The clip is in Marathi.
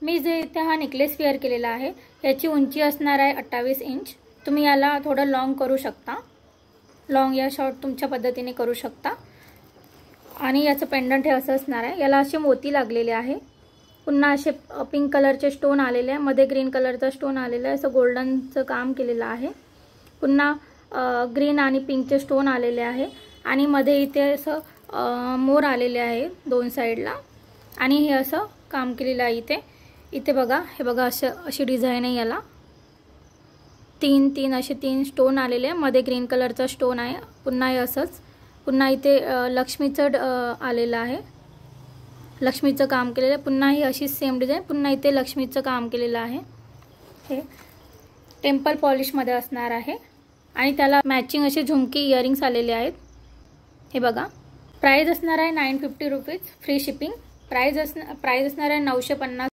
मी जे इथे हा नेकलेस वेअर केलेला आहे याची उंची असणार आहे 28 इंच। तुम्ही याला थोडं लॉंग करू शकता, लॉंग या शॉर्ट तुमच्या पद्धतीने करू शकता। आणि याचं पेंडंट हे असं असणार आहे। याला असे मोती लागलेले आहे, पुन्हा असे पिंक कलरचे स्टोन आलेले आहे, मध्ये ग्रीन कलरचा स्टोन आलेला आहे, असं गोल्डनचं काम केलेलं आहे। पुन्हा ग्रीन आणि पिंकचे स्टोन आलेले आहे आणि मध्ये इथे असं मोर आलेले आहे दोन साइडला आणि हे असं काम केलेलं आहे। इथे बघा, हे बघा अशी डिझाइन आहे। याला तीन असे 3 स्टोन आलेले आहे, मध्ये ग्रीन कलरचा स्टोन आहे। पुन्हा हे असंच, पुन्हा इथे लक्ष्मीचं आलेलं आहे, लक्ष्मीचं काम केलेलं आहे। पुन्हा ही अशी सेम डिझाइन, पुन्हा इथे लक्ष्मीचं काम केलेलं आहे। हे टेम्पल पॉलिश मध्ये असणार आहे आणि त्याला मॅचिंग असे झुमकी इयरिंग्स आलेले आहेत। हे बघा, प्राइस असणार आहे 950 रुपीज, फ्री शिपिंग। प्राइस असणार आहे 950।